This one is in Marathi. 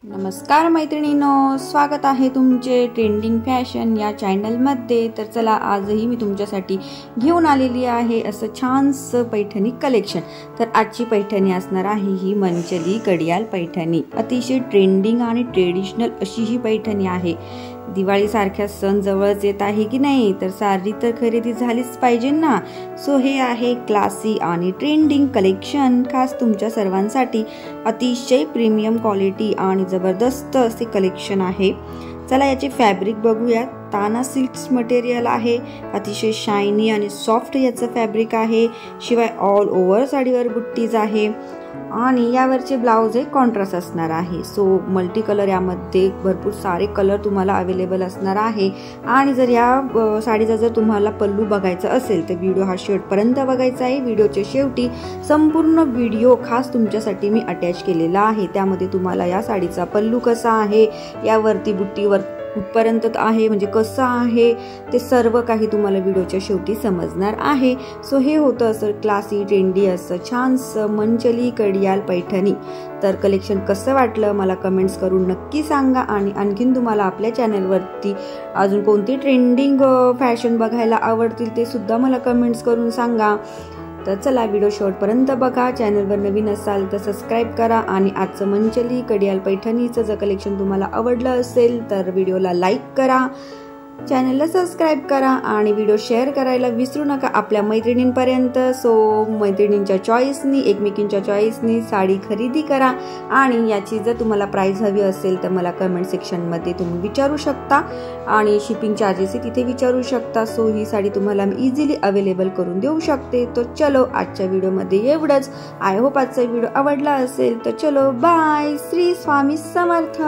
नमस्कार मैत्रिणींनो, स्वागत आहे तुमचे ट्रेंडिंग फॅशन या चॅनलमध्ये। तर चला, आजही मी तुमच्यासाठी घेऊन आलेली आहे असं छानसं पैठणी कलेक्शन। तर आजची पैठणी असणार आहे ही मंचली कडियाल पैठणी। अतिशय ट्रेंडिंग आणि ट्रेडिशनल अशी ही पैठणी आहे। दिवाळी सारख्या सण जवळच येत आहे की नाही, तर साडी तर खरेदी झालीच पाहिजे ना। सो हे आहे क्लासी आणि ट्रेंडिंग कलेक्शन खास तुमच्या सर्वांसाठी। अतिशय प्रीमियम क्वालिटी आणि जबरदस्त असे कलेक्शन आहे। चला याचे फॅब्रिक बघूया। ताना सिल्क्स मटेरियल आहे, अतिशय शायनी आणि सॉफ्ट याचं फॅब्रिक आहे। शिवाय ऑल ओव्हर साडीवर बुट्टीज आहे आणि यावरचे ब्लाउज हे कॉन्ट्रास्ट असणार आहे। सो मल्टी कलर यामध्ये भरपूर सारे कलर तुम्हाला अवेलेबल असणार आहे। आणि जर या साडीचा जर तुम्हाला पल्लू बघायचा असेल तर व्हिडिओ हा शेवटपर्यंत बघायचा आहे। व्हिडिओच्या शेवटी संपूर्ण व्हिडिओ खास तुमच्यासाठी मी अटॅच केलेला आहे। त्यामध्ये तुम्हाला या साडीचा पल्लू कसा आहे, यावरती बुट्टीवर कुठपर्यंत आहे म्हणजे कसं आहे ते सर्व काही तुम्हाला व्हिडिओच्या शेवटी समजणार आहे। सो हे होतं असं क्लासी ट्रेंडी असं छानसं मंचली कडियाल पैठणी। तर कलेक्शन कसं वाटलं मला कमेंट्स करून नक्की सांगा। आणि आणखीन तुम्हाला आपल्या चॅनलवरती अजून कोणती ट्रेंडिंग फॅशन बघायला आवडतील ते सुद्धा मला कमेंट्स करून सांगा। तर चला, व्हिडिओ शेवटपर्यंत बघा। चॅनलवर नवीन असाल तर सबस्क्राईब करा। आणि आजचं मंचली कडियाल पैठणीचं जर कलेक्शन तुम्हाला आवडलं असेल तर व्हिडिओला लाईक करा, चॅनलला सबस्क्राईब करा आणि व्हिडिओ शेअर करायला विसरू नका आपल्या मैत्रिणींपर्यंत। सो मैत्रिणींच्या चॉईसनी, एकमेकींच्या चॉईसनी साडी खरेदी करा। आणि याची जर तुम्हाला प्राइस हवी असेल तर मला कमेंट सेक्शनमध्ये तुम्ही विचारू शकता आणि शिपिंग चार्जेस तिथे विचारू शकता। सो ही साडी तुम्हाला मी इझिली अवेलेबल करून देऊ शकते। तो चलो, आजच्या व्हिडिओमध्ये एवढंच। आय होप आजचा व्हिडिओ आवडला असेल तर चलो बाय। श्री स्वामी समर्थ।